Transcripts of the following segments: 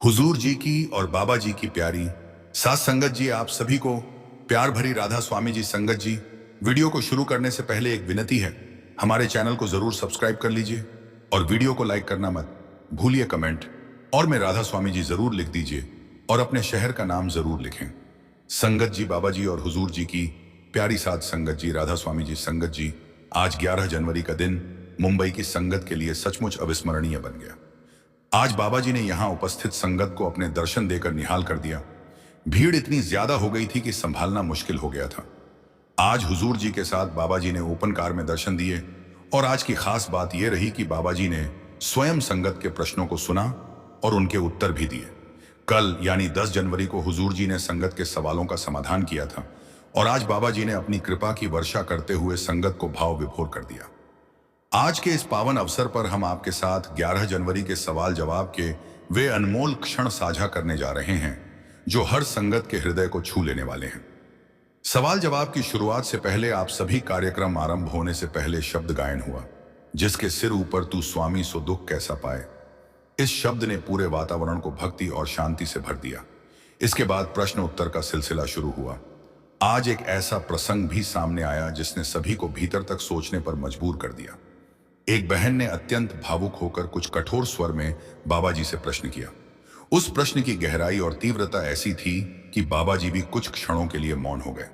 हुजूर जी की और बाबा जी की प्यारी साथ संगत जी, आप सभी को प्यार भरी राधा स्वामी जी संगत जी। वीडियो को शुरू करने से पहले एक विनती है, हमारे चैनल को जरूर सब्सक्राइब कर लीजिए और वीडियो को लाइक करना मत भूलिए। कमेंट और मैं राधा स्वामी जी जरूर लिख दीजिए और अपने शहर का नाम जरूर लिखें। संगत जी, बाबा जी और हुजूर जी की प्यारी साथ संगत जी, राधा स्वामी जी संगत जी, आज 11 जनवरी का दिन मुंबई की संगत के लिए सचमुच अविस्मरणीय बन गया। आज बाबा जी ने यहाँ उपस्थित संगत को अपने दर्शन देकर निहाल कर दिया। भीड़ इतनी ज्यादा हो गई थी कि संभालना मुश्किल हो गया था। आज हुजूर जी के साथ बाबा जी ने ओपन कार में दर्शन दिए और आज की खास बात यह रही कि बाबा जी ने स्वयं संगत के प्रश्नों को सुना और उनके उत्तर भी दिए। कल यानी 10 जनवरी को हुजूर जी ने संगत के सवालों का समाधान किया था और आज बाबा जी ने अपनी कृपा की वर्षा करते हुए संगत को भाव विभोर कर दिया। आज के इस पावन अवसर पर हम आपके साथ 11 जनवरी के सवाल जवाब के वे अनमोल क्षण साझा करने जा रहे हैं जो हर संगत के हृदय को छू लेने वाले हैं। सवाल जवाब की शुरुआत से पहले आप सभी कार्यक्रम आरंभ होने से पहले शब्द गायन हुआ, जिसके सिर ऊपर तू स्वामी सो दुख कैसा पाए। इस शब्द ने पूरे वातावरण को भक्ति और शांति से भर दिया। इसके बाद प्रश्न उत्तर का सिलसिला शुरू हुआ। आज एक ऐसा प्रसंग भी सामने आया जिसने सभी को भीतर तक सोचने पर मजबूर कर दिया। एक बहन ने अत्यंत भावुक होकर कुछ कठोर स्वर में बाबा जी से प्रश्न किया। उस प्रश्न की गहराई और तीव्रता ऐसी थी कि बाबा जी भी कुछ क्षणों के लिए मौन हो गए।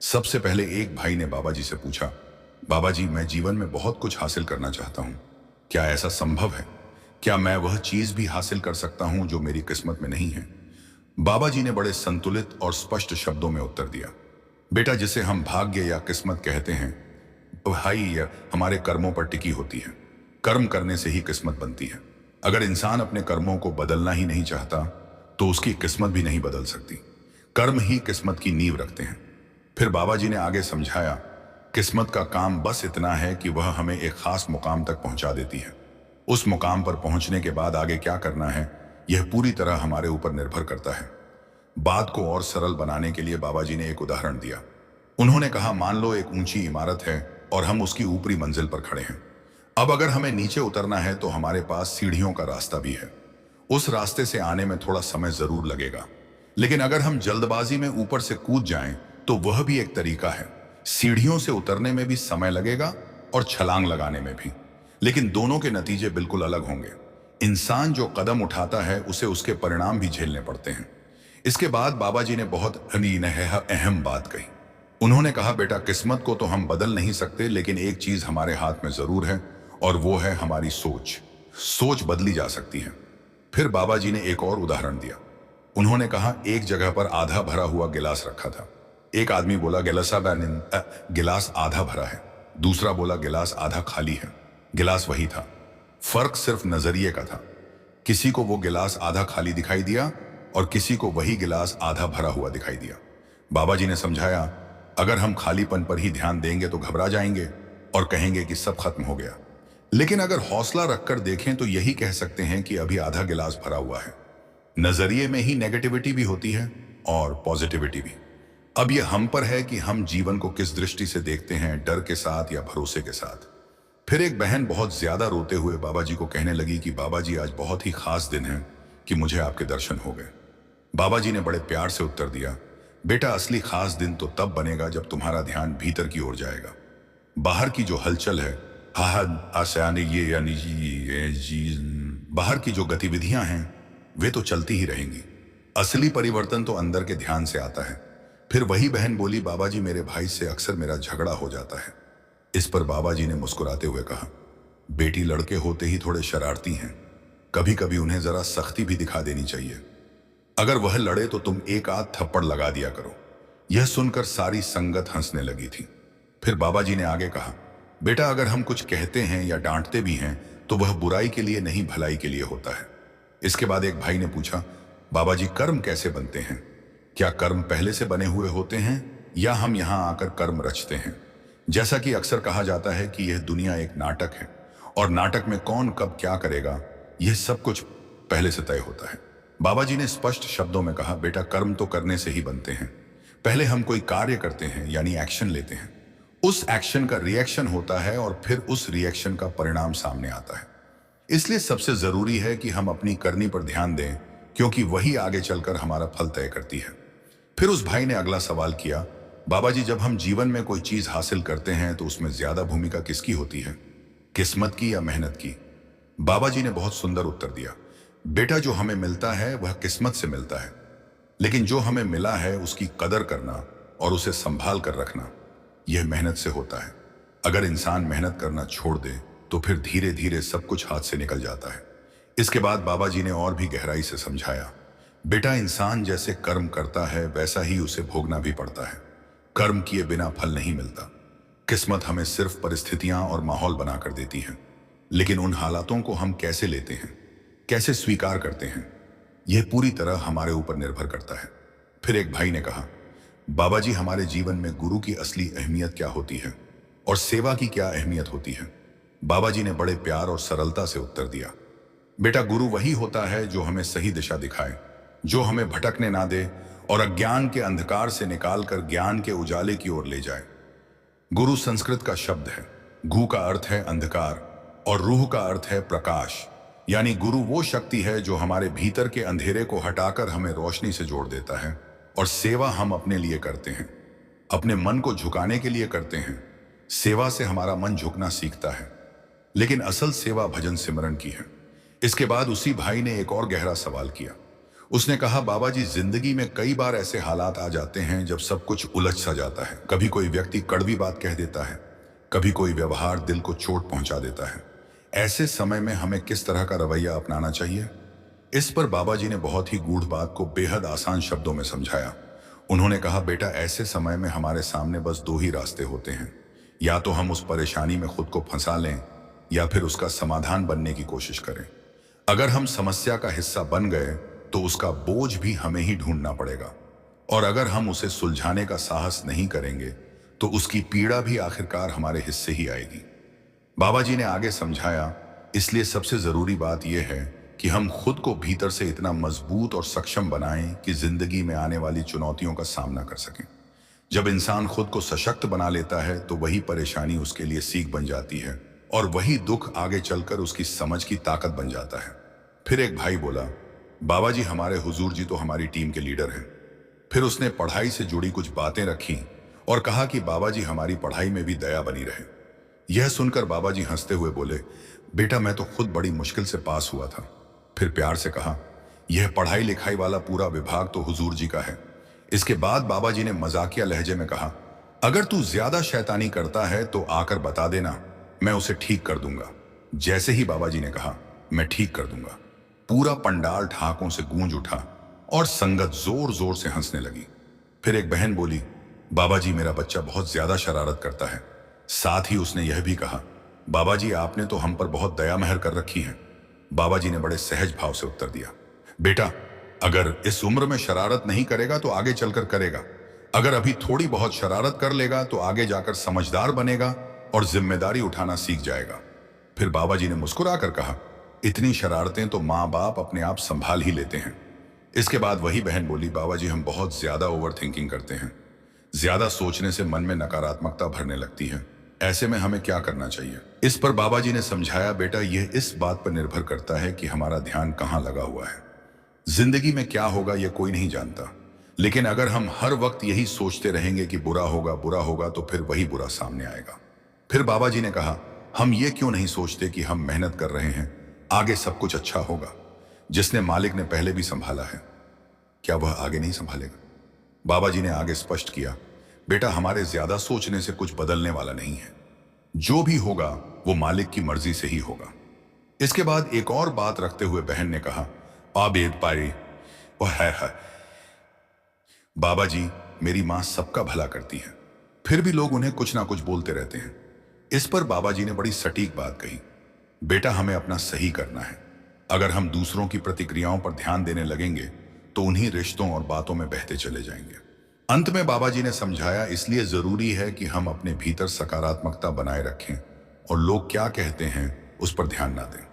सबसे पहले एक भाई ने बाबा जी से पूछा, बाबा जी, मैं जीवन में बहुत कुछ हासिल करना चाहता हूं, क्या ऐसा संभव है? क्या मैं वह चीज भी हासिल कर सकता हूं जो मेरी किस्मत में नहीं है? बाबा जी ने बड़े संतुलित और स्पष्ट शब्दों में उत्तर दिया, बेटा, जिसे हम भाग्य या किस्मत कहते हैं, भाई हमारे कर्मों पर टिकी होती है। कर्म करने से ही किस्मत बनती है। अगर इंसान अपने कर्मों को बदलना ही नहीं चाहता तो उसकी किस्मत भी नहीं बदल सकती। कर्म ही किस्मत की नींव रखते हैं। फिर बाबा जी ने आगे समझाया, किस्मत का काम बस इतना है कि वह हमें एक खास मुकाम तक पहुंचा देती है। उस मुकाम पर पहुंचने के बाद आगे क्या करना है, यह पूरी तरह हमारे ऊपर निर्भर करता है। बात को और सरल बनाने के लिए बाबा जी ने एक उदाहरण दिया। उन्होंने कहा, मान लो एक ऊंची इमारत है और हम उसकी ऊपरी मंजिल पर खड़े हैं। अब अगर हमें नीचे उतरना है तो हमारे पास सीढ़ियों का रास्ता भी है। उस रास्ते से आने में थोड़ा समय जरूर लगेगा, लेकिन अगर हम जल्दबाजी में ऊपर से कूद जाएं तो वह भी एक तरीका है। सीढ़ियों से उतरने में भी समय लगेगा और छलांग लगाने में भी, लेकिन दोनों के नतीजे बिल्कुल अलग होंगे। इंसान जो कदम उठाता है उसे उसके परिणाम भी झेलने पड़ते हैं। इसके बाद बाबा जी ने बहुत अहम बात कही। उन्होंने कहा, बेटा, किस्मत को तो हम बदल नहीं सकते, लेकिन एक चीज हमारे हाथ में जरूर है और वो है हमारी सोच। सोच बदली जा सकती है। फिर बाबा जी ने एक और उदाहरण दिया। उन्होंने कहा, एक जगह पर आधा भरा हुआ गिलास रखा था। एक आदमी बोला, गिलास आधा भरा है। दूसरा बोला, गिलास आधा खाली है। गिलास वही था, फर्क सिर्फ नजरिए का था। किसी को वो गिलास आधा खाली दिखाई दिया और किसी को वही गिलास आधा भरा हुआ दिखाई दिया। बाबा जी ने समझाया, अगर हम खालीपन पर ही ध्यान देंगे तो घबरा जाएंगे और कहेंगे कि सब खत्म हो गया, लेकिन अगर हौसला रखकर देखें तो यही कह सकते हैं कि अभी आधा गिलास भरा हुआ है। नजरिए में ही नेगेटिविटी भी होती है और पॉजिटिविटी भी। अब यह हम पर है कि हम जीवन को किस दृष्टि से देखते हैं, डर के साथ या भरोसे के साथ। फिर एक बहन बहुत ज्यादा रोते हुए बाबा जी को कहने लगी कि बाबा जी, आज बहुत ही खास दिन है कि मुझे आपके दर्शन हो गए। बाबा जी ने बड़े प्यार से उत्तर दिया, बेटा, असली खास दिन तो तब बनेगा जब तुम्हारा ध्यान भीतर की ओर जाएगा। बाहर की जो हलचल है, बाहर की जो गतिविधियां हैं, वे तो चलती ही रहेंगी। असली परिवर्तन तो अंदर के ध्यान से आता है। फिर वही बहन बोली, बाबा जी, मेरे भाई से अक्सर मेरा झगड़ा हो जाता है। इस पर बाबा जी ने मुस्कुराते हुए कहा, बेटी, लड़के होते ही थोड़े शरारती हैं, कभी कभी उन्हें जरा सख्ती भी दिखा देनी चाहिए। अगर वह लड़े तो तुम एक आध थप्पड़ लगा दिया करो। यह सुनकर सारी संगत हंसने लगी थी। फिर बाबा जी ने आगे कहा, बेटा, अगर हम कुछ कहते हैं या डांटते भी हैं तो वह बुराई के लिए नहीं, भलाई के लिए होता है। इसके बाद एक भाई ने पूछा, बाबा जी, कर्म कैसे बनते हैं? क्या कर्म पहले से बने हुए होते हैं या हम यहां आकर कर्म रचते हैं? जैसा कि अक्सर कहा जाता है कि यह दुनिया एक नाटक है और नाटक में कौन कब क्या करेगा, यह सब कुछ पहले से तय होता है। बाबा जी ने स्पष्ट शब्दों में कहा, बेटा, कर्म तो करने से ही बनते हैं। पहले हम कोई कार्य करते हैं यानी एक्शन लेते हैं, उस एक्शन का रिएक्शन होता है और फिर उस रिएक्शन का परिणाम सामने आता है। इसलिए सबसे जरूरी है कि हम अपनी करनी पर ध्यान दें, क्योंकि वही आगे चलकर हमारा फल तय करती है। फिर उस भाई ने अगला सवाल किया, बाबा जी जब हम जीवन में कोई चीज हासिल करते हैं तो उसमें ज्यादा भूमिका किसकी होती है, किस्मत की या मेहनत की? बाबा जी ने बहुत सुंदर उत्तर दिया, बेटा जो हमें मिलता है वह किस्मत से मिलता है, लेकिन जो हमें मिला है उसकी कदर करना और उसे संभाल कर रखना यह मेहनत से होता है। अगर इंसान मेहनत करना छोड़ दे तो फिर धीरे धीरे सब कुछ हाथ से निकल जाता है। इसके बाद बाबा जी ने और भी गहराई से समझाया, बेटा इंसान जैसे कर्म करता है वैसा ही उसे भोगना भी पड़ता है। कर्म किए बिना फल नहीं मिलता। किस्मत हमें सिर्फ परिस्थितियां और माहौल बनाकर देती है, लेकिन उन हालातों को हम कैसे लेते हैं, कैसे स्वीकार करते हैं, यह पूरी तरह हमारे ऊपर निर्भर करता है। फिर एक भाई ने कहा, बाबा जी हमारे जीवन में गुरु की असली अहमियत क्या होती है और सेवा की क्या अहमियत होती है? बाबा जी ने बड़े प्यार और सरलता से उत्तर दिया, बेटा गुरु वही होता है जो हमें सही दिशा दिखाए, जो हमें भटकने ना दे और अज्ञान के अंधकार से निकालकर ज्ञान के उजाले की ओर ले जाए। गुरु संस्कृत का शब्द है। घु का अर्थ है अंधकार और रूह का अर्थ है प्रकाश। यानी गुरु वो शक्ति है जो हमारे भीतर के अंधेरे को हटाकर हमें रोशनी से जोड़ देता है। और सेवा हम अपने लिए करते हैं, अपने मन को झुकाने के लिए करते हैं। सेवा से हमारा मन झुकना सीखता है, लेकिन असल सेवा भजन सिमरन की है। इसके बाद उसी भाई ने एक और गहरा सवाल किया। उसने कहा, बाबा जी जिंदगी में कई बार ऐसे हालात आ जाते हैं जब सब कुछ उलझ सा जाता है। कभी कोई व्यक्ति कड़वी बात कह देता है, कभी कोई व्यवहार दिल को चोट पहुंचा देता है। ऐसे समय में हमें किस तरह का रवैया अपनाना चाहिए? इस पर बाबा जी ने बहुत ही गूढ़ बात को बेहद आसान शब्दों में समझाया। उन्होंने कहा, बेटा ऐसे समय में हमारे सामने बस दो ही रास्ते होते हैं। या तो हम उस परेशानी में खुद को फंसा लें या फिर उसका समाधान बनने की कोशिश करें। अगर हम समस्या का हिस्सा बन गए तो उसका बोझ भी हमें ही ढूंढना पड़ेगा, और अगर हम उसे सुलझाने का साहस नहीं करेंगे तो उसकी पीड़ा भी आखिरकार हमारे हिस्से ही आएगी। बाबा जी ने आगे समझाया, इसलिए सबसे जरूरी बात यह है कि हम खुद को भीतर से इतना मजबूत और सक्षम बनाएं कि जिंदगी में आने वाली चुनौतियों का सामना कर सकें। जब इंसान खुद को सशक्त बना लेता है तो वही परेशानी उसके लिए सीख बन जाती है और वही दुख आगे चलकर उसकी समझ की ताकत बन जाता है। फिर एक भाई बोला, बाबा जी हमारे हुजूर जी तो हमारी टीम के लीडर हैं। फिर उसने पढ़ाई से जुड़ी कुछ बातें रखी और कहा कि बाबा जी हमारी पढ़ाई में भी दया बनी रहे। यह सुनकर बाबा जी हंसते हुए बोले, बेटा मैं तो खुद बड़ी मुश्किल से पास हुआ था। फिर प्यार से कहा, यह पढ़ाई लिखाई वाला पूरा विभाग तो हुजूर जी का है। इसके बाद बाबा जी ने मजाकिया लहजे में कहा, अगर तू ज्यादा शैतानी करता है तो आकर बता देना, मैं उसे ठीक कर दूंगा। जैसे ही बाबा जी ने कहा, मैं ठीक कर दूंगा, पूरा पंडाल ठहाकों से गूंज उठा और संगत जोर जोर से हंसने लगी। फिर एक बहन बोली, बाबा जी मेरा बच्चा बहुत ज्यादा शरारत करता है। साथ ही उसने यह भी कहा, बाबा जी आपने तो हम पर बहुत दया मेहर कर रखी है। बाबा जी ने बड़े सहज भाव से उत्तर दिया, बेटा अगर इस उम्र में शरारत नहीं करेगा तो आगे चलकर करेगा। अगर अभी थोड़ी बहुत शरारत कर लेगा तो आगे जाकर समझदार बनेगा और जिम्मेदारी उठाना सीख जाएगा। फिर बाबा जी ने मुस्कुराकर कहा, इतनी शरारतें तो माँ बाप अपने आप संभाल ही लेते हैं। इसके बाद वही बहन बोली, बाबा जी हम बहुत ज्यादा ओवर थिंकिंग करते हैं। ज्यादा सोचने से मन में नकारात्मकता भरने लगती है। ऐसे में हमें क्या करना चाहिए? इस पर बाबा जी ने समझाया, बेटा यह इस बात पर निर्भर करता है कि हमारा ध्यान कहाँ लगा हुआ है। जिंदगी में क्या होगा यह कोई नहीं जानता, लेकिन अगर हम हर वक्त यही सोचते रहेंगे कि बुरा होगा तो फिर वही बुरा सामने आएगा। फिर बाबा जी ने कहा, हम ये क्यों नहीं सोचते कि हम मेहनत कर रहे हैं, आगे सब कुछ अच्छा होगा। जिसने मालिक ने पहले भी संभाला है, क्या वह आगे नहीं संभालेगा? बाबा जी ने आगे स्पष्ट किया, बेटा हमारे ज्यादा सोचने से कुछ बदलने वाला नहीं है। जो भी होगा वो मालिक की मर्जी से ही होगा। इसके बाद एक और बात रखते हुए बहन ने कहा, आबेद पारी वो है बाबा जी मेरी मां सबका भला करती है, फिर भी लोग उन्हें कुछ ना कुछ बोलते रहते हैं। इस पर बाबा जी ने बड़ी सटीक बात कही, बेटा हमें अपना सही करना है। अगर हम दूसरों की प्रतिक्रियाओं पर ध्यान देने लगेंगे तो उन्हीं रिश्तों और बातों में बहते चले जाएंगे। अंत में बाबा जी ने समझाया, इसलिए जरूरी है कि हम अपने भीतर सकारात्मकता बनाए रखें और लोग क्या कहते हैं उस पर ध्यान ना दें।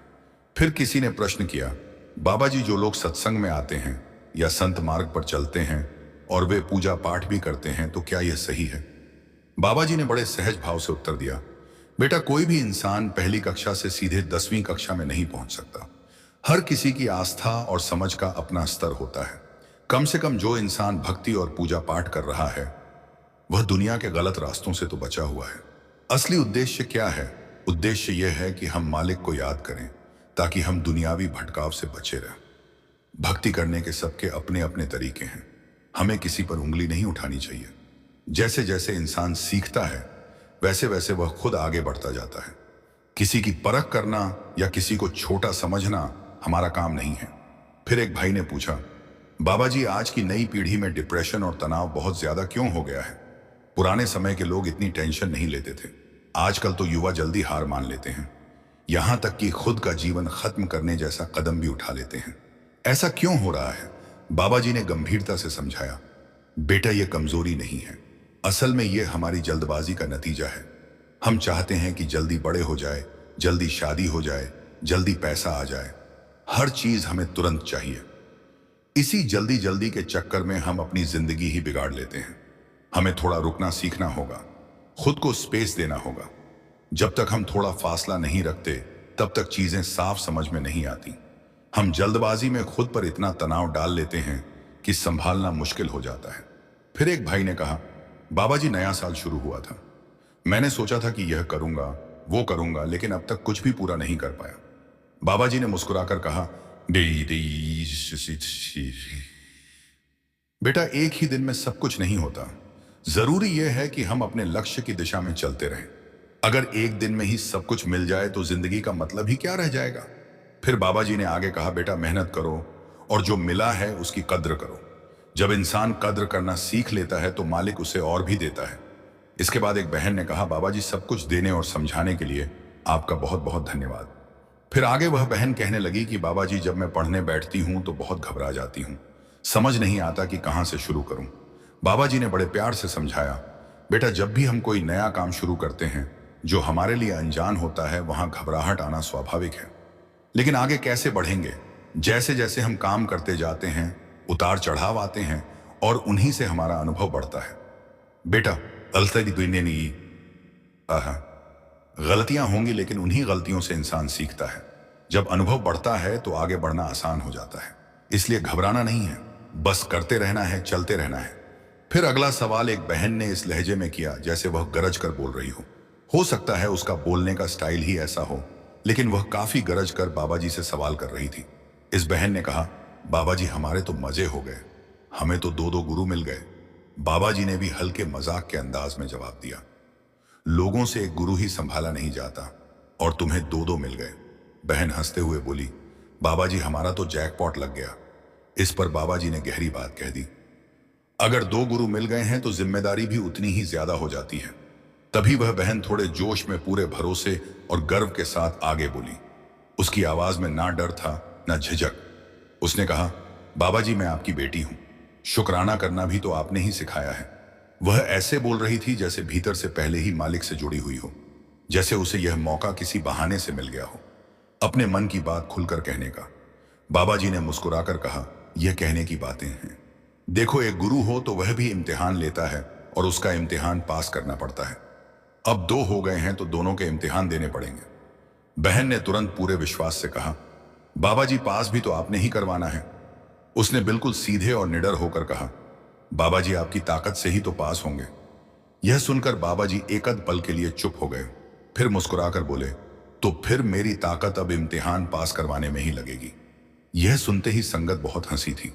फिर किसी ने प्रश्न किया, बाबा जी जो लोग सत्संग में आते हैं या संत मार्ग पर चलते हैं और वे पूजा पाठ भी करते हैं तो क्या यह सही है? बाबा जी ने बड़े सहज भाव से उत्तर दिया, बेटा कोई भी इंसान पहली कक्षा से सीधे 10वीं कक्षा में नहीं पहुंच सकता। हर किसी की आस्था और समझ का अपना स्तर होता है। कम से कम जो इंसान भक्ति और पूजा पाठ कर रहा है वह दुनिया के गलत रास्तों से तो बचा हुआ है। असली उद्देश्य क्या है? उद्देश्य यह है कि हम मालिक को याद करें ताकि हम दुनियावी भटकाव से बचे रहें। भक्ति करने के सबके अपने अपने तरीके हैं। हमें किसी पर उंगली नहीं उठानी चाहिए। जैसे जैसे इंसान सीखता है वैसे वैसे वह खुद आगे बढ़ता जाता है। किसी की परख करना या किसी को छोटा समझना हमारा काम नहीं है। फिर एक भाई ने पूछा, बाबा जी आज की नई पीढ़ी में डिप्रेशन और तनाव बहुत ज्यादा क्यों हो गया है? पुराने समय के लोग इतनी टेंशन नहीं लेते थे। आजकल तो युवा जल्दी हार मान लेते हैं, यहां तक कि खुद का जीवन खत्म करने जैसा कदम भी उठा लेते हैं। ऐसा क्यों हो रहा है? बाबा जी ने गंभीरता से समझाया, बेटा ये कमजोरी नहीं है, असल में ये हमारी जल्दबाजी का नतीजा है। हम चाहते हैं कि जल्दी बड़े हो जाए, जल्दी शादी हो जाए, जल्दी पैसा आ जाए, हर चीज हमें तुरंत चाहिए। इसी जल्दी जल्दी के चक्कर में हम अपनी जिंदगी ही बिगाड़ लेते हैं। हमें थोड़ा रुकना सीखना होगा, खुद को स्पेस देना होगा। जब तक हम थोड़ा फासला नहीं रखते तब तक चीजें साफ समझ में नहीं आती। हम जल्दबाजी में खुद पर इतना तनाव डाल लेते हैं कि संभालना मुश्किल हो जाता है। फिर एक भाई ने कहा, बाबा जी नया साल शुरू हुआ था, मैंने सोचा था कि यह करूंगा वो करूंगा, लेकिन अब तक कुछ भी पूरा नहीं कर पाया। बाबा जी ने मुस्कुराकर कहा, बेटा एक ही दिन में सब कुछ नहीं होता। जरूरी यह है कि हम अपने लक्ष्य की दिशा में चलते रहें। अगर एक दिन में ही सब कुछ मिल जाए तो जिंदगी का मतलब ही क्या रह जाएगा? फिर बाबा जी ने आगे कहा, बेटा मेहनत करो और जो मिला है उसकी कद्र करो। जब इंसान कद्र करना सीख लेता है तो मालिक उसे और भी देता है। इसके बाद एक बहन ने कहा, बाबा जी सब कुछ देने और समझाने के लिए आपका बहुत बहुत धन्यवाद। फिर आगे वह बहन कहने लगी कि बाबा जी जब मैं पढ़ने बैठती हूँ तो बहुत घबरा जाती हूँ, समझ नहीं आता कि कहाँ से शुरू करूँ। बाबा जी ने बड़े प्यार से समझाया, बेटा जब भी हम कोई नया काम शुरू करते हैं जो हमारे लिए अनजान होता है वहां घबराहट आना स्वाभाविक है, लेकिन आगे कैसे बढ़ेंगे? जैसे जैसे हम काम करते जाते हैं उतार चढ़ाव आते हैं और उन्हीं से हमारा अनुभव बढ़ता है। बेटा गलतियां होंगी लेकिन उन्हीं गलतियों से इंसान सीखता है। जब अनुभव बढ़ता है तो आगे बढ़ना आसान हो जाता है। इसलिए घबराना नहीं है, बस करते रहना है, चलते रहना है। फिर अगला सवाल एक बहन ने इस लहजे में किया जैसे वह गरज कर बोल रही हो सकता है उसका बोलने का स्टाइल ही ऐसा हो, लेकिन वह काफी गरज कर बाबा जी से सवाल कर रही थी। इस बहन ने कहा, बाबा जी हमारे तो मजे हो गए, हमें तो दो दो गुरु मिल गए। बाबा जी ने भी हल्के मजाक के अंदाज में जवाब दिया, लोगों से एक गुरु ही संभाला नहीं जाता और तुम्हें दो दो मिल गए। बहन हंसते हुए बोली, बाबा जी हमारा तो जैकपॉट लग गया। इस पर बाबा जी ने गहरी बात कह दी, अगर दो गुरु मिल गए हैं तो जिम्मेदारी भी उतनी ही ज्यादा हो जाती है। तभी वह बहन थोड़े जोश में पूरे भरोसे और गर्व के साथ आगे बोली। उसकी आवाज में ना डर था ना झिझक। उसने कहा, बाबा जी मैं आपकी बेटी हूं, शुक्राना करना भी तो आपने ही सिखाया है। वह ऐसे बोल रही थी जैसे भीतर से पहले ही मालिक से जुड़ी हुई हो, जैसे उसे यह मौका किसी बहाने से मिल गया हो अपने मन की बात खुलकर कहने का। बाबा जी ने मुस्कुराकर कहा, यह कहने की बातें हैं। देखो एक गुरु हो तो वह भी इम्तिहान लेता है और उसका इम्तिहान पास करना पड़ता है। अब दो हो गए हैं तो दोनों के इम्तिहान देने पड़ेंगे। बहन ने तुरंत पूरे विश्वास से कहा, बाबा जी पास भी तो आपने ही करवाना है। उसने बिल्कुल सीधे और निडर होकर कहा, बाबा जी आपकी ताकत से ही तो पास होंगे। यह सुनकर बाबा जी एकद पल के लिए चुप हो गए, फिर मुस्कुराकर बोले, तो फिर मेरी ताकत अब इम्तिहान पास करवाने में ही लगेगी। यह सुनते ही संगत बहुत हंसी थी।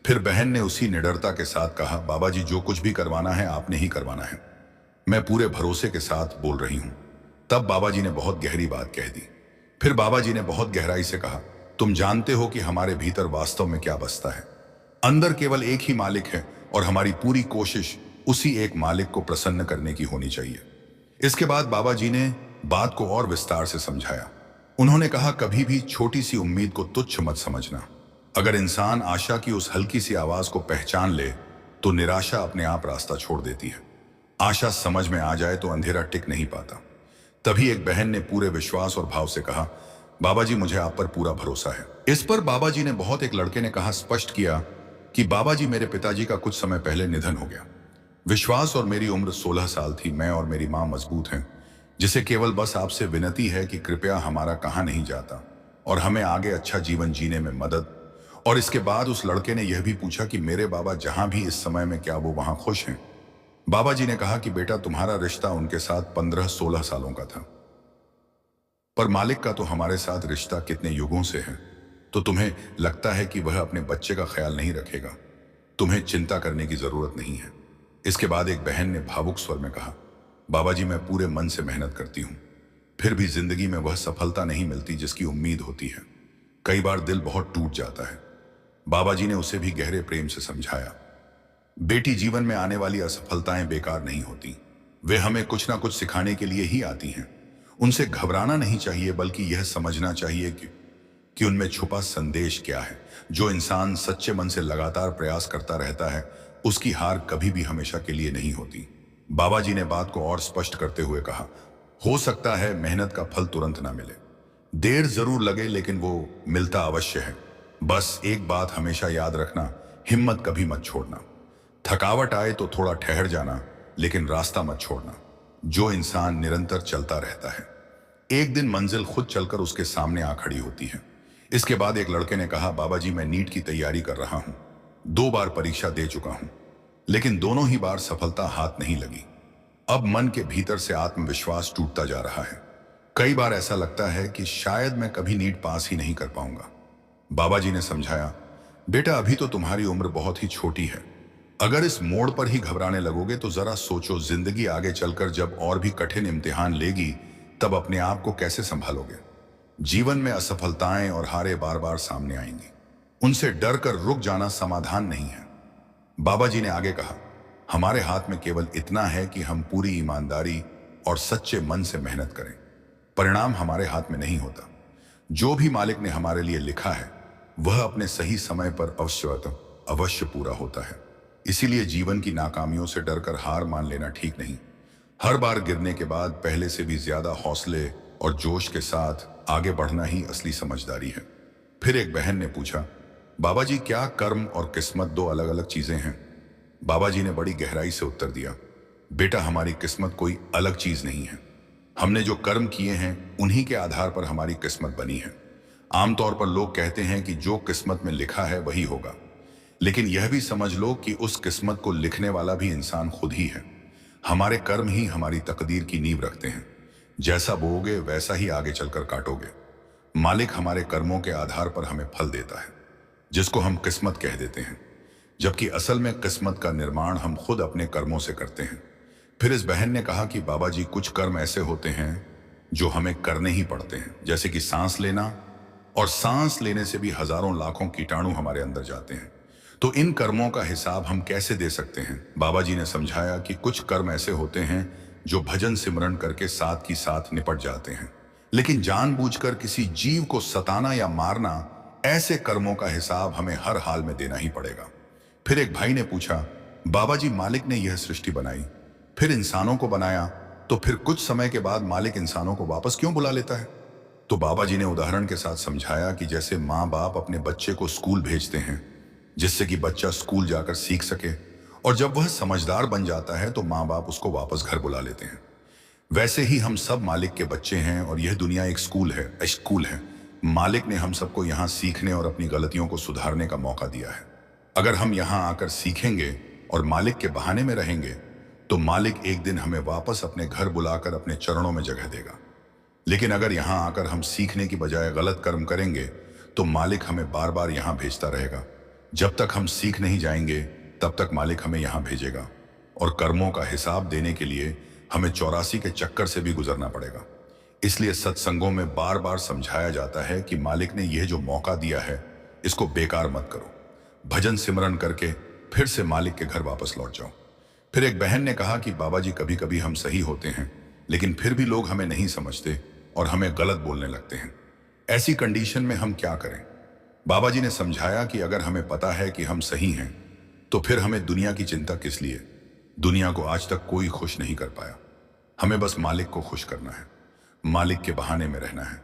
फिर बहन ने उसी निडरता के साथ कहा, बाबा जी जो कुछ भी करवाना है आपने ही करवाना है, मैं पूरे भरोसे के साथ बोल रही हूं। तब बाबा जी ने बहुत गहरी बात कह दी। फिर बाबा जी ने बहुत गहराई से कहा, तुम जानते हो कि हमारे भीतर वास्तव में क्या बसता है? अंदर केवल एक ही मालिक है और हमारी पूरी कोशिश उसी एक मालिक को प्रसन्न करने की होनी चाहिए। इसके बाद बाबा जी ने बात को और विस्तार से समझाया। उन्होंने कहा, कभी भी छोटी सी उम्मीद को तुच्छ मत समझना। अगर इंसान आशा की उस हल्की सी आवाज को पहचान ले तो निराशा अपने आप रास्ता छोड़ देती है। आशा समझ में आ जाए तो अंधेरा टिक नहीं पाता। तभी एक बहन ने पूरे विश्वास और भाव से कहा, बाबा जी मुझे आप पर पूरा भरोसा है। इस पर बाबा जी ने बहुत एक लड़के ने कहा, स्पष्ट किया कि बाबा जी मेरे पिताजी का कुछ समय पहले निधन हो गया। विश्वास और मेरी उम्र 16 साल थी। मैं और मेरी माँ मजबूत हैं, जिसे केवल बस आपसे विनती है कि कृपया हमारा कहा नहीं जाता। और हमें आगे अच्छा जीवन जीने में मदद। और इसके बाद उस लड़के ने यह भी पूछा कि मेरे बाबा जहां भी इस समय में, क्या वो वहां खुश हैं? बाबा जी ने कहा कि बेटा, तुम्हारा रिश्ता उनके साथ 15-16 सालों का था, पर मालिक का तो हमारे साथ रिश्ता कितने युगों से है। तो तुम्हें लगता है कि वह अपने बच्चे का ख्याल नहीं रखेगा? तुम्हें चिंता करने की जरूरत नहीं है। इसके बाद एक बहन ने भावुक स्वर में कहा, बाबा जी, मैं पूरे मन से मेहनत करती हूँ, फिर भी जिंदगी में वह सफलता नहीं मिलती जिसकी उम्मीद होती है। कई बार दिल बहुत टूट जाता है। बाबा जी ने उसे भी गहरे प्रेम से समझाया, बेटी, जीवन में आने वाली असफलताएं बेकार नहीं होती। वे हमें कुछ ना कुछ सिखाने के लिए ही आती हैं। उनसे घबराना नहीं चाहिए, बल्कि यह समझना चाहिए कि उनमें छुपा संदेश क्या है। जो इंसान सच्चे मन से लगातार प्रयास करता रहता है, उसकी हार कभी भी हमेशा के लिए नहीं होती। बाबा जी ने बात को और स्पष्ट करते हुए कहा, हो सकता है मेहनत का फल तुरंत ना मिले, देर जरूर लगे, लेकिन वो मिलता अवश्य है। बस एक बात हमेशा याद रखना, हिम्मत कभी मत छोड़ना। थकावट आए तो थोड़ा ठहर जाना, लेकिन रास्ता मत छोड़ना। जो इंसान निरंतर चलता रहता है, एक दिन मंजिल खुद चलकर उसके सामने आ खड़ी होती है। इसके बाद एक लड़के ने कहा, बाबा जी, मैं नीट की तैयारी कर रहा हूं, 2 बार परीक्षा दे चुका हूं, लेकिन दोनों ही बार सफलता हाथ नहीं लगी। अब मन के भीतर से आत्मविश्वास टूटता जा रहा है। कई बार ऐसा लगता है कि शायद मैं कभी नीट पास ही नहीं कर पाऊंगा। बाबा जी ने समझाया, बेटा, अभी तो तुम्हारी उम्र बहुत ही छोटी है। अगर इस मोड़ पर ही घबराने लगोगे तो जरा सोचो, जिंदगी आगे चलकर जब और भी कठिन इम्तिहान लेगी, तब अपने आप को कैसे संभालोगे? जीवन में असफलताएं और हारे बार बार सामने आएंगी। उनसे डर कर रुक जाना समाधान नहीं है। बाबा जी ने आगे कहा, हमारे हाथ में केवल इतना है कि हम पूरी ईमानदारी और सच्चे मन से मेहनत करें। परिणाम हमारे हाथ में नहीं होता। जो भी मालिक ने हमारे लिए लिखा है, वह अपने सही समय पर अवश्य पूरा होता है। इसीलिए जीवन की नाकामियों से डरकर हार मान लेना ठीक नहीं। हर बार गिरने के बाद पहले से भी ज्यादा हौसले और जोश के साथ आगे बढ़ना ही असली समझदारी है। फिर एक बहन ने पूछा, बाबा जी, क्या कर्म और किस्मत 2 अलग अलग चीजें हैं? बाबा जी ने बड़ी गहराई से उत्तर दिया, बेटा, हमारी किस्मत कोई अलग चीज नहीं है। हमने जो कर्म किए हैं, उन्हीं के आधार पर हमारी किस्मत बनी है। आमतौर पर लोग कहते हैं कि जो किस्मत में लिखा है वही होगा, लेकिन यह भी समझ लो कि उस किस्मत को लिखने वाला भी इंसान खुद ही है। हमारे कर्म ही हमारी तकदीर की नींव रखते हैं। जैसा बोओगे वैसा ही आगे चलकर काटोगे। मालिक हमारे कर्मों के आधार पर हमें फल देता है, जिसको हम किस्मत कह देते हैं, जबकि असल में किस्मत का निर्माण हम खुद अपने कर्मों से करते हैं। फिर इस बहन ने कहा कि बाबा जी, कुछ कर्म ऐसे होते हैं जो हमें करने ही पड़ते हैं, जैसे कि सांस लेना, और सांस लेने से भी हजारों लाखों कीटाणु हमारे अंदर जाते हैं। तो इन कर्मों का हिसाब हम कैसे दे सकते हैं? बाबा जी ने समझाया कि कुछ कर्म ऐसे होते हैं जो भजन सिमरन करके साथ की साथ निपट जाते हैं, लेकिन जानबूझकर किसी जीव को सताना या मारना, ऐसे कर्मों का हिसाब हमें हर हाल में देना ही पड़ेगा। फिर एक भाई ने पूछा, बाबा जी, मालिक ने यह सृष्टि बनाई, फिर इंसानों को बनाया, तो फिर कुछ समय के बाद मालिक इंसानों को वापस क्यों बुला लेता है? तो बाबा जी ने उदाहरण के साथ समझाया कि जैसे माँ बाप अपने बच्चे को स्कूल भेजते हैं, जिससे कि बच्चा स्कूल जाकर सीख सके, और जब वह समझदार बन जाता है तो माँ बाप उसको वापस घर बुला लेते हैं। वैसे ही हम सब मालिक के बच्चे हैं, और यह दुनिया एक स्कूल है। मालिक ने हम सबको यहाँ सीखने और अपनी गलतियों को सुधारने का मौका दिया है। अगर हम यहाँ आकर सीखेंगे और मालिक के बहाने में रहेंगे, तो मालिक एक दिन हमें वापस अपने घर बुलाकर अपने चरणों में जगह देगा। लेकिन अगर यहाँ आकर हम सीखने की बजाय गलत कर्म करेंगे, तो मालिक हमें बार बार यहाँ भेजता रहेगा। जब तक हम सीख नहीं जाएंगे, तब तक मालिक हमें यहाँ भेजेगा, और कर्मों का हिसाब देने के लिए हमें 84 के चक्कर से भी गुजरना पड़ेगा। इसलिए सत्संगों में बार बार समझाया जाता है कि मालिक ने यह जो मौका दिया है, इसको बेकार मत करो। भजन सिमरन करके फिर से मालिक के घर वापस लौट जाओ। फिर एक बहन ने कहा कि बाबा जी, कभी कभी हम सही होते हैं, लेकिन फिर भी लोग हमें नहीं समझते और हमें गलत बोलने लगते हैं। ऐसी कंडीशन में हम क्या करें? बाबा जी ने समझाया कि अगर हमें पता है कि हम सही हैं, तो फिर हमें दुनिया की चिंता किस लिए? दुनिया को आज तक कोई खुश नहीं कर पाया। हमें बस मालिक को खुश करना है, मालिक के बहाने में रहना है,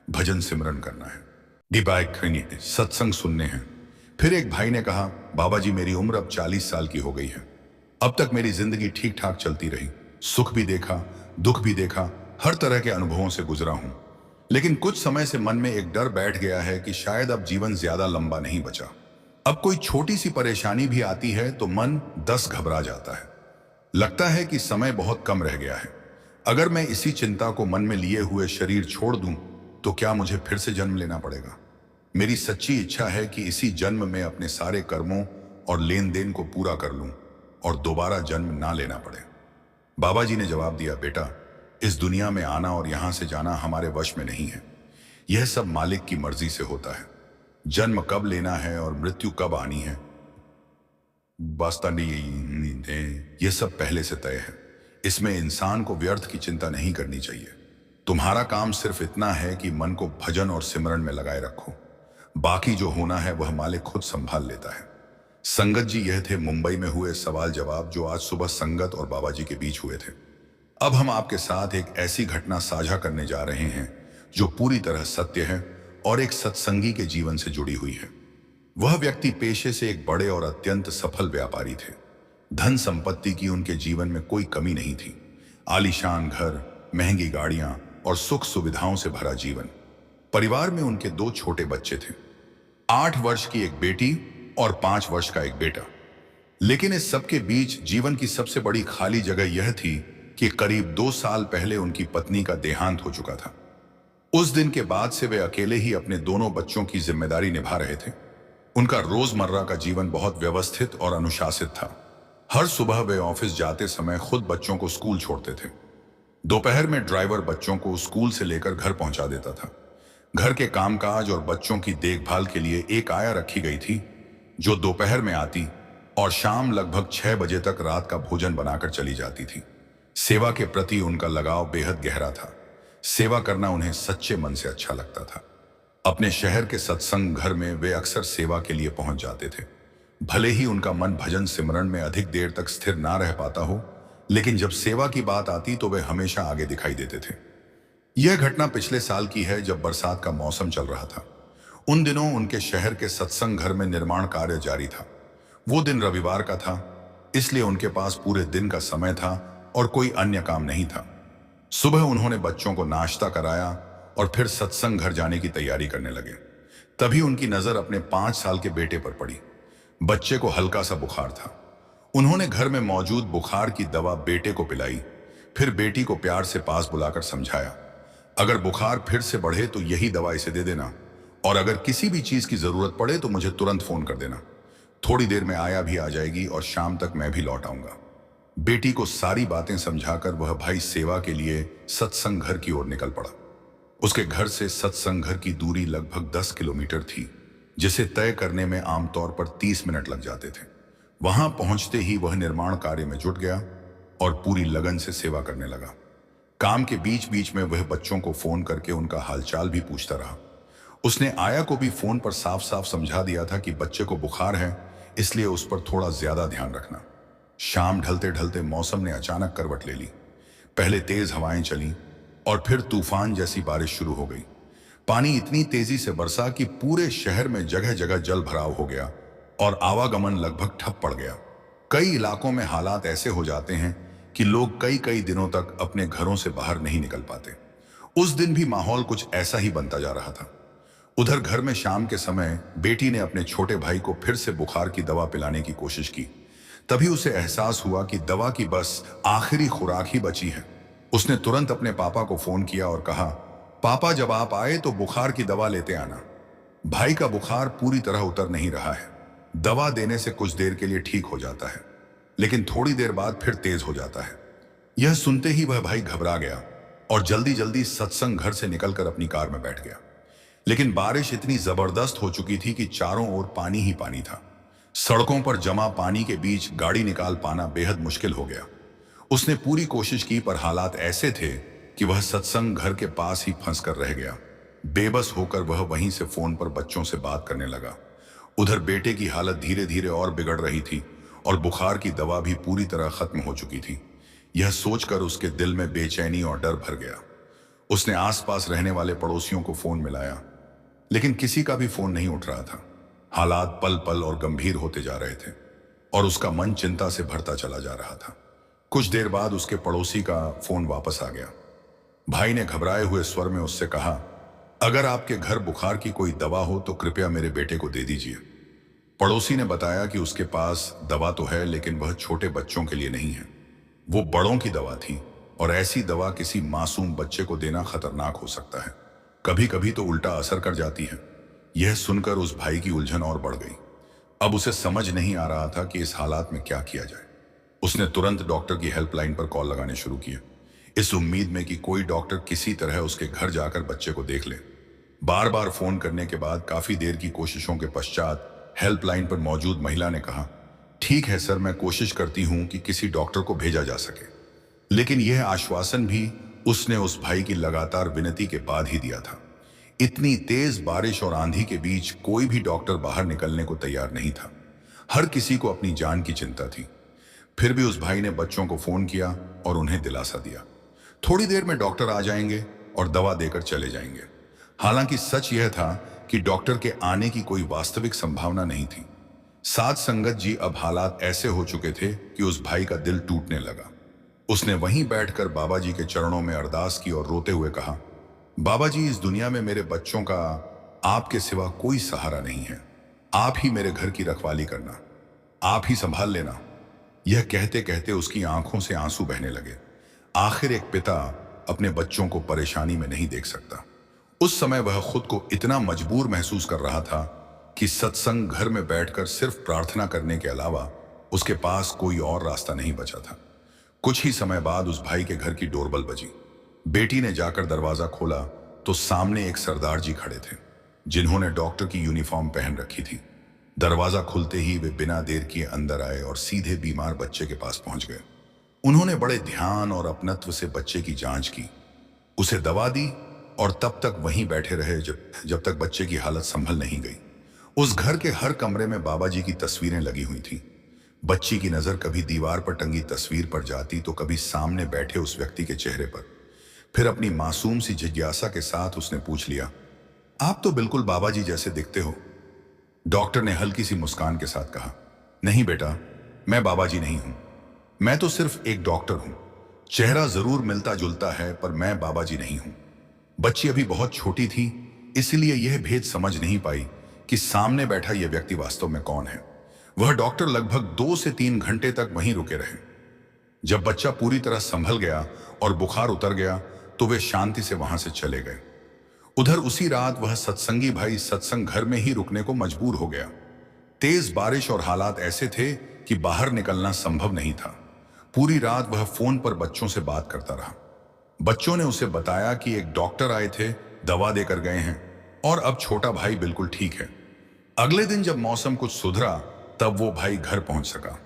भजन सिमरन करना है, सत्संग सुनने हैं। फिर एक भाई ने कहा, बाबा जी, मेरी उम्र अब 40 साल की हो गई है। अब तक मेरी जिंदगी ठीक ठाक चलती रही, सुख भी देखा, दुख भी देखा, हर तरह के अनुभवों से गुजरा हूं। लेकिन कुछ समय से मन में एक डर बैठ गया है कि शायद अब जीवन ज्यादा लंबा नहीं बचा। अब कोई छोटी सी परेशानी भी आती है तो मन 10 घबरा जाता है। लगता है कि समय बहुत कम रह गया है। अगर मैं इसी चिंता को मन में लिए हुए शरीर छोड़ दूं तो क्या मुझे फिर से जन्म लेना पड़ेगा? मेरी सच्ची इच्छा है कि इसी जन्म में अपने सारे कर्मों और लेन देन को पूरा कर लूं और दोबारा जन्म ना लेना पड़े। बाबा जी ने जवाब दिया, बेटा, इस दुनिया में आना और यहां से जाना हमारे वश में नहीं है। यह सब मालिक की मर्जी से होता है। जन्म कब लेना है और मृत्यु कब आनी है, वास्ता नहीं, यह सब पहले से तय है। इसमें इंसान को व्यर्थ की चिंता नहीं करनी चाहिए। तुम्हारा काम सिर्फ इतना है कि मन को भजन और सिमरन में लगाए रखो। बाकी जो होना है वह मालिक खुद संभाल लेता है। संगत जी, यह थे मुंबई में हुए सवाल जवाब जो आज सुबह संगत और बाबा जी के बीच हुए थे। अब हम आपके साथ एक ऐसी घटना साझा करने जा रहे हैं जो पूरी तरह सत्य है और एक सत्संगी के जीवन से जुड़ी हुई है। वह व्यक्ति पेशे से एक बड़े और अत्यंत सफल व्यापारी थे। धन संपत्ति की उनके जीवन में कोई कमी नहीं थी। आलीशान घर, महंगी गाड़ियां और सुख सुविधाओं से भरा जीवन। परिवार में उनके 2 छोटे बच्चे थे, 8 वर्ष की एक बेटी और 5 वर्ष का एक बेटा। लेकिन इस सबके बीच जीवन की सबसे बड़ी खाली जगह यह थी कि करीब 2 साल पहले उनकी पत्नी का देहांत हो चुका था। उस दिन के बाद से वे अकेले ही अपने दोनों बच्चों की जिम्मेदारी निभा रहे थे। उनका रोजमर्रा का जीवन बहुत व्यवस्थित और अनुशासित था। हर सुबह वे ऑफिस जाते समय खुद बच्चों को स्कूल छोड़ते थे। दोपहर में ड्राइवर बच्चों को स्कूल से लेकर घर पहुंचा देता था। घर के कामकाज और बच्चों की देखभाल के लिए एक आया रखी गई थी जो दोपहर में आती और शाम लगभग 6 बजे तक रात का भोजन बनाकर चली जाती थी। सेवा के प्रति उनका लगाव बेहद गहरा था। सेवा करना उन्हें सच्चे मन से अच्छा लगता था। अपने शहर के सत्संग घर में वे अक्सर सेवा के लिए पहुंच जाते थे। भले ही उनका मन भजन सिमरन में अधिक देर तक स्थिर ना रह पाता हो, लेकिन जब सेवा की बात आती तो वे हमेशा आगे दिखाई देते थे। यह घटना पिछले साल की है जब बरसात का मौसम चल रहा था। उन दिनों उनके शहर के सत्संग घर में निर्माण कार्य जारी था। वो दिन रविवार का था, इसलिए उनके पास पूरे दिन का समय था और कोई अन्य काम नहीं था। सुबह उन्होंने बच्चों को नाश्ता कराया और फिर सत्संग घर जाने की तैयारी करने लगे। तभी उनकी नजर अपने 5 साल के बेटे पर पड़ी। बच्चे को हल्का सा बुखार था। उन्होंने घर में मौजूद बुखार की दवा बेटे को पिलाई, फिर बेटी को प्यार से पास बुलाकर समझाया, अगर बुखार फिर से बढ़े तो यही दवा इसे दे देना, और अगर किसी भी चीज की जरूरत पड़े तो मुझे तुरंत फोन कर देना। थोड़ी देर में आया भी आ जाएगी और शाम तक मैं भी लौट आऊंगा। बेटी को सारी बातें समझाकर वह भाई सेवा के लिए सत्संग घर की ओर निकल पड़ा। उसके घर से सत्संग घर की दूरी लगभग 10 किलोमीटर थी, जिसे तय करने में आमतौर पर 30 मिनट लग जाते थे। वहां पहुंचते ही वह निर्माण कार्य में जुट गया और पूरी लगन से सेवा करने लगा। काम के बीच बीच में वह बच्चों को फोन करके उनका हालचाल भी पूछता रहा। उसने आया को भी फोन पर साफ साफ समझा दिया था कि बच्चे को बुखार है, इसलिए उस पर थोड़ा ज्यादा ध्यान रखना। शाम ढलते ढलते मौसम ने अचानक करवट ले ली। पहले तेज हवाएं चली और फिर तूफान जैसी बारिश शुरू हो गई। पानी इतनी तेजी से बरसा कि पूरे शहर में जगह जगह जल भराव हो गया और आवागमन लगभग ठप पड़ गया। कई इलाकों में हालात ऐसे हो जाते हैं कि लोग कई कई दिनों तक अपने घरों से बाहर नहीं निकल पाते। उस दिन भी माहौल कुछ ऐसा ही बनता जा रहा था। उधर घर में शाम के समय बेटी ने अपने छोटे भाई को फिर से बुखार की दवा पिलाने की कोशिश की। तभी उसे एहसास हुआ कि दवा की बस आखिरी खुराक ही बची है। उसने तुरंत अपने पापा को फोन किया और कहा, पापा जब आप आए तो बुखार की दवा लेते आना। भाई का बुखार पूरी तरह उतर नहीं रहा है। दवा देने से कुछ देर के लिए ठीक हो जाता है, लेकिन थोड़ी देर बाद फिर तेज हो जाता है। यह सुनते ही वह भाई घबरा गया और जल्दी जल्दी सत्संग घर से निकलकर अपनी कार में बैठ गया। लेकिन बारिश इतनी जबरदस्त हो चुकी थी कि चारों ओर पानी ही पानी था। सड़कों पर जमा पानी के बीच गाड़ी निकाल पाना बेहद मुश्किल हो गया। उसने पूरी कोशिश की पर हालात ऐसे थे कि वह सत्संग घर के पास ही फंस कर रह गया। बेबस होकर वह वहीं से फोन पर बच्चों से बात करने लगा। उधर बेटे की हालत धीरे धीरे और बिगड़ रही थी और बुखार की दवा भी पूरी तरह खत्म हो चुकी थी। यह सोचकर उसके दिल में बेचैनी और डर भर गया। उसने आसपास रहने वाले पड़ोसियों को फोन मिलाया, लेकिन किसी का भी फोन नहीं उठ रहा था। हालात पल पल और गंभीर होते जा रहे थे और उसका मन चिंता से भरता चला जा रहा था। कुछ देर बाद उसके पड़ोसी का फोन वापस आ गया। भाई ने घबराए हुए स्वर में उससे कहा, अगर आपके घर बुखार की कोई दवा हो तो कृपया मेरे बेटे को दे दीजिए। पड़ोसी ने बताया कि उसके पास दवा तो है, लेकिन वह छोटे बच्चों के लिए नहीं है। वो बड़ों की दवा थी, और ऐसी दवा किसी मासूम बच्चे को देना खतरनाक हो सकता है। कभी कभी तो उल्टा असर कर जाती है। यह सुनकर उस भाई की उलझन और बढ़ गई। अब उसे समझ नहीं आ रहा था कि इस हालात में क्या किया जाए। उसने तुरंत डॉक्टर की हेल्पलाइन पर कॉल लगाने शुरू किए, इस उम्मीद में कि कोई डॉक्टर किसी तरह उसके घर जाकर बच्चे को देख ले। बार बार फोन करने के बाद काफी देर की कोशिशों के पश्चात हेल्पलाइन पर मौजूद महिला ने कहा, ठीक है सर, मैं कोशिश करती हूं कि किसी डॉक्टर को भेजा जा सके। लेकिन यह आश्वासन भी उसने उस भाई की लगातार विनती के बाद ही दिया था। इतनी तेज बारिश और आंधी के बीच कोई भी डॉक्टर बाहर निकलने को तैयार नहीं था। हर किसी को अपनी जान की चिंता थी। फिर भी उस भाई ने बच्चों को फोन किया और उन्हें दिलासा दिया, थोड़ी देर में डॉक्टर आ जाएंगे और दवा देकर चले जाएंगे। हालांकि सच यह था कि डॉक्टर के आने की कोई वास्तविक संभावना नहीं थी। साथ संगत जी अब हालात ऐसे हो चुके थे कि उस भाई का दिल टूटने लगा। उसने वहीं बैठकर बाबा जी के चरणों में अरदास की और रोते हुए कहा, बाबा जी, इस दुनिया में मेरे बच्चों का आपके सिवा कोई सहारा नहीं है। आप ही मेरे घर की रखवाली करना, आप ही संभाल लेना। यह कहते कहते उसकी आंखों से आंसू बहने लगे। आखिर एक पिता अपने बच्चों को परेशानी में नहीं देख सकता। उस समय वह खुद को इतना मजबूर महसूस कर रहा था कि सत्संग घर में बैठकर सिर्फ प्रार्थना करने के अलावा उसके पास कोई और रास्ता नहीं बचा था। कुछ ही समय बाद उस भाई के घर की डोरबेल बजी। बेटी ने जाकर दरवाजा खोला तो सामने एक सरदार जी खड़े थे, जिन्होंने डॉक्टर की यूनिफॉर्म पहन रखी थी। दरवाजा खुलते ही वे बिना देर किए अंदर आए और सीधे बीमार बच्चे के पास पहुंच गए। उन्होंने बड़े ध्यान और अपनत्व से बच्चे की जांच की, उसे दवा दी और तब तक वहीं बैठे रहे जब तक बच्चे की हालत संभल नहीं गई। उस घर के हर कमरे में बाबा जी की तस्वीरें लगी हुई थी। बच्ची की नजर कभी दीवार पर टंगी तस्वीर पर जाती तो कभी सामने बैठे उस व्यक्ति के चेहरे पर। फिर अपनी मासूम सी जिज्ञासा के साथ उसने पूछ लिया, आप तो बिल्कुल बाबा जी जैसे दिखते हो। डॉक्टर ने हल्की सी मुस्कान के साथ कहा, नहीं बेटा, मैं बाबा जी नहीं हूं। मैं तो सिर्फ एक डॉक्टर हूं। चेहरा जरूर मिलता जुलता है, पर मैं बाबा जी नहीं हूं। बच्ची अभी बहुत छोटी थी, इसलिए यह भेद समझ नहीं पाई कि सामने बैठा यह व्यक्ति वास्तव में कौन है। वह डॉक्टर लगभग 2 से 3 घंटे तक वहीं रुके रहे। जब बच्चा पूरी तरह संभल गया और बुखार उतर गया तो वे शांति से वहां से चले गए। उधर उसी रात वह सत्संगी भाई सत्संग घर में ही रुकने को मजबूर हो गया। तेज बारिश और हालात ऐसे थे कि बाहर निकलना संभव नहीं था। पूरी रात वह फोन पर बच्चों से बात करता रहा। बच्चों ने उसे बताया कि एक डॉक्टर आए थे, दवा देकर गए हैं और अब छोटा भाई बिल्कुल ठीक है। अगले दिन जब मौसम कुछ सुधरा तब वो भाई घर पहुंच सका।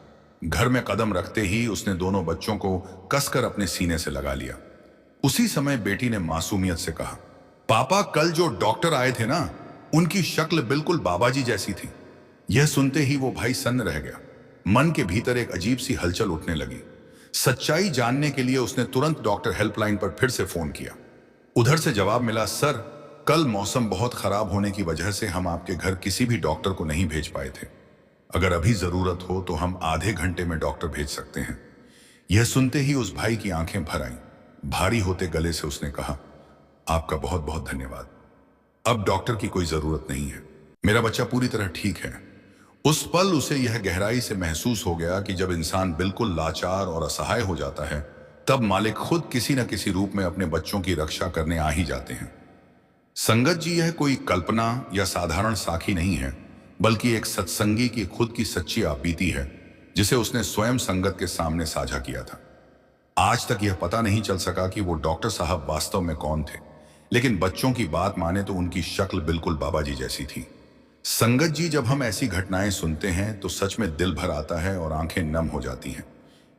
घर में कदम रखते ही उसने दोनों बच्चों को कसकर अपने सीने से लगा लिया। उसी समय बेटी ने मासूमियत से कहा, पापा, कल जो डॉक्टर आए थे ना, उनकी शक्ल बिल्कुल बाबा जी जैसी थी। यह सुनते ही वो भाई सन्न रह गया। मन के भीतर एक अजीब सी हलचल उठने लगी। सच्चाई जानने के लिए उसने तुरंत डॉक्टर हेल्पलाइन पर फिर से फोन किया। उधर से जवाब मिला, सर, कल मौसम बहुत खराब होने की वजह से हम आपके घर किसी भी डॉक्टर को नहीं भेज पाए थे। अगर अभी जरूरत हो तो हम आधे घंटे में डॉक्टर भेज सकते हैं। यह सुनते ही उस भाई की आंखें भर आईं। भारी होते गले से उसने कहा, आपका बहुत बहुत धन्यवाद। अब डॉक्टर की कोई जरूरत नहीं है। मेरा बच्चा पूरी तरह ठीक है। उस पल उसे यह गहराई से महसूस हो गया कि जब इंसान बिल्कुल लाचार और असहाय हो जाता है, तब मालिक खुद किसी न किसी रूप में अपने बच्चों की रक्षा करने आ ही जाते हैं। संगत जी, यह कोई कल्पना या साधारण साखी नहीं है, बल्कि एक सत्संगी की खुद की सच्ची आपबीती है, जिसे उसने स्वयं संगत के सामने साझा किया था। आज तक यह पता नहीं चल सका कि वो डॉक्टर साहब वास्तव में कौन थे, लेकिन बच्चों की बात माने तो उनकी शक्ल बिल्कुल बाबा जी जैसी थी। संगत जी, जब हम ऐसी घटनाएं सुनते हैं तो सच में दिल भर आता है और आंखें नम हो जाती हैं।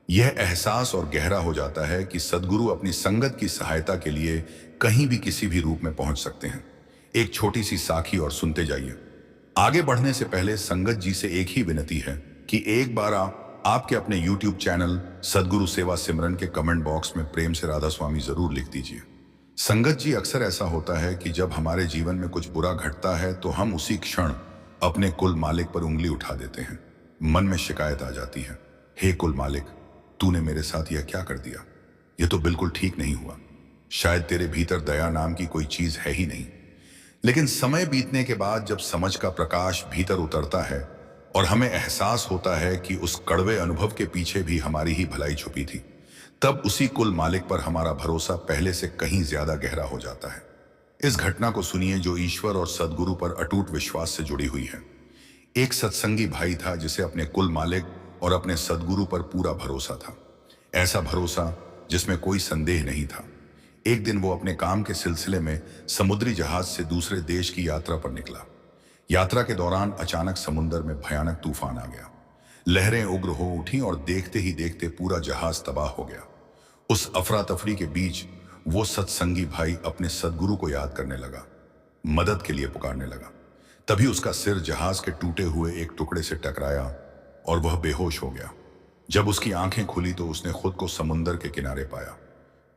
यह एहसास और गहरा हो जाता है कि सद्गुरु अपनी संगत की सहायता के लिए कहीं भी किसी भी रूप में पहुंच सकते हैं। एक छोटी सी साखी और सुनते जाइए। आगे बढ़ने से पहले संगत जी से एक ही विनती है कि एक बार आपके अपने YouTube चैनल सद्गुरु सेवा सिमरन के कमेंट बॉक्स में प्रेम से राधा स्वामी जरूर लिख दीजिए। संगत जी, अक्सर ऐसा होता है कि जब हमारे जीवन में कुछ बुरा घटता है तो हम उसी क्षण अपने कुल मालिक पर उंगली उठा देते हैं। मन में शिकायत आ जाती है, हे कुल मालिक, तूने मेरे साथ यह क्या कर दिया? यह तो बिल्कुल ठीक नहीं हुआ। शायद तेरे भीतर दया नाम की कोई चीज है ही नहीं। लेकिन समय बीतने के बाद जब समझ का प्रकाश भीतर उतरता है और हमें एहसास होता है कि उस कड़वे अनुभव के पीछे भी हमारी ही भलाई छुपी थी, तब उसी कुल मालिक पर हमारा भरोसा पहले से कहीं ज्यादा गहरा हो जाता है। इस घटना को सुनिए जो ईश्वर और सदगुरु पर अटूट विश्वास से जुड़ी हुई है। एक सत्संगी भाई था जिसे अपने कुल मालिक और अपने सदगुरु पर पूरा भरोसा था। ऐसा भरोसा जिसमें कोई संदेह नहीं था। एक दिन वो अपने काम के सिलसिले में समुद्री जहाज से दूसरे देश की यात्रा पर निकला। यात्रा के दौरान अचानक समुद्र में भयानक तूफान आ गया। लहरें उग्र हो उठी और देखते ही देखते पूरा जहाज तबाह हो गया। उस अफरा तफरी के बीच वो सत्संगी भाई अपने सदगुरु को याद करने लगा, मदद के लिए पुकारने लगा। तभी उसका सिर जहाज के टूटे हुए एक टुकड़े से टकराया और वह बेहोश हो गया। जब उसकी आंखें खुली तो उसने खुद को समुद्र के किनारे पाया।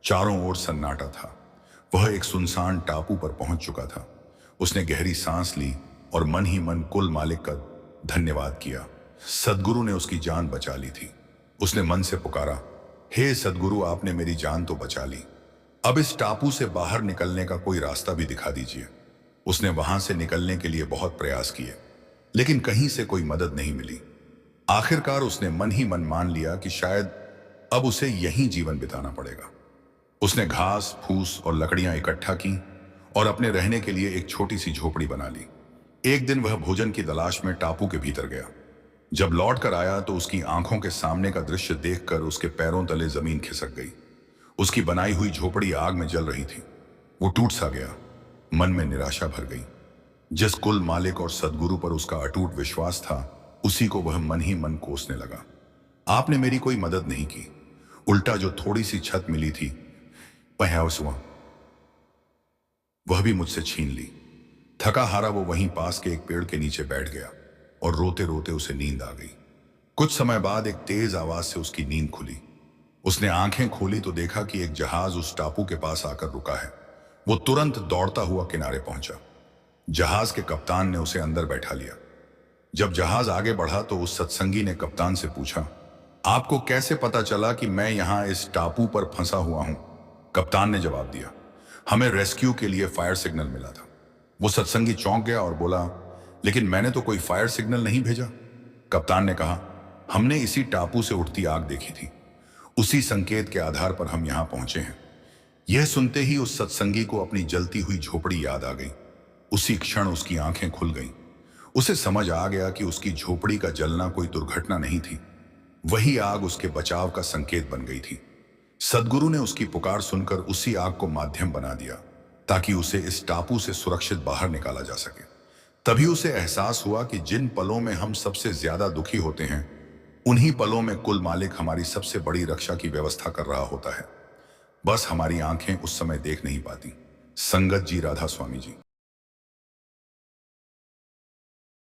चारों ओर सन्नाटा था। वह एक सुनसान टापू पर पहुंच चुका था। उसने गहरी सांस ली और मन ही मन कुल मालिक का धन्यवाद किया। सदगुरु ने उसकी जान बचा ली थी। उसने मन से पुकारा, हे सदगुरु, आपने मेरी जान तो बचा ली, अब इस टापू से बाहर निकलने का कोई रास्ता भी दिखा दीजिए। उसने वहां से निकलने के लिए बहुत प्रयास किए, लेकिन कहीं से कोई मदद नहीं मिली। आखिरकार उसने मन ही मन मान लिया कि शायद अब उसे यहीं जीवन बिताना पड़ेगा। उसने घास, फूस और लकड़ियां इकट्ठा की और अपने रहने के लिए एक छोटी सी झोपड़ी बना ली। एक दिन वह भोजन की तलाश में टापू के भीतर गया। जब लौट कर आया तो उसकी आंखों के सामने का दृश्य देखकर उसके पैरों तले जमीन खिसक गई। उसकी बनाई हुई झोपड़ी आग में जल रही थी। वो टूट सा गया। मन में निराशा भर गई। जिस कुल मालिक और सदगुरु पर उसका अटूट विश्वास था, उसी को वह मन ही मन कोसने लगा। आपने मेरी कोई मदद नहीं की, उल्टा जो थोड़ी सी छत मिली थी वह भी मुझसे छीन ली। थका हारा वो वहीं पास के एक पेड़ के नीचे बैठ गया और रोते रोते उसे नींद आ गई। कुछ समय बाद एक तेज आवाज से उसकी नींद खुली। उसने आंखें खोली तो देखा कि एक जहाज उस टापू के पास आकर रुका है। वो तुरंत दौड़ता हुआ किनारे पहुंचा। जहाज के कप्तान ने उसे अंदर बैठा लिया। जब जहाज आगे बढ़ा तो उस सत्संगी ने कप्तान से पूछा, आपको कैसे पता चला कि मैं यहां इस टापू पर फंसा हुआ हूं? कप्तान ने जवाब दिया, हमें रेस्क्यू के लिए फायर सिग्नल मिला था। वो सत्संगी चौंक गया और बोला, लेकिन मैंने तो कोई फायर सिग्नल नहीं भेजा। कप्तान ने कहा, हमने इसी टापू से उठती आग देखी थी, उसी संकेत के आधार पर हम यहां पहुंचे हैं। यह सुनते ही उस सत्संगी को अपनी जलती हुई झोपड़ी याद आ गई। उसी क्षण उसकी आंखें खुल गईं। उसे समझ आ गया कि उसकी झोपड़ी का जलना कोई दुर्घटना नहीं थी, वही आग उसके बचाव का संकेत बन गई थी। सदगुरु ने उसकी पुकार सुनकर उसी आग को माध्यम बना दिया ताकि उसे इस टापू से सुरक्षित बाहर निकाला जा सके। तभी उसे एहसास हुआ कि जिन पलों में हम सबसे ज्यादा दुखी होते हैं, उन्हीं पलों में कुल मालिक हमारी सबसे बड़ी रक्षा की व्यवस्था कर रहा होता है। बस हमारी आंखें उस समय देख नहीं पाती। संगत जी, राधा स्वामी जी।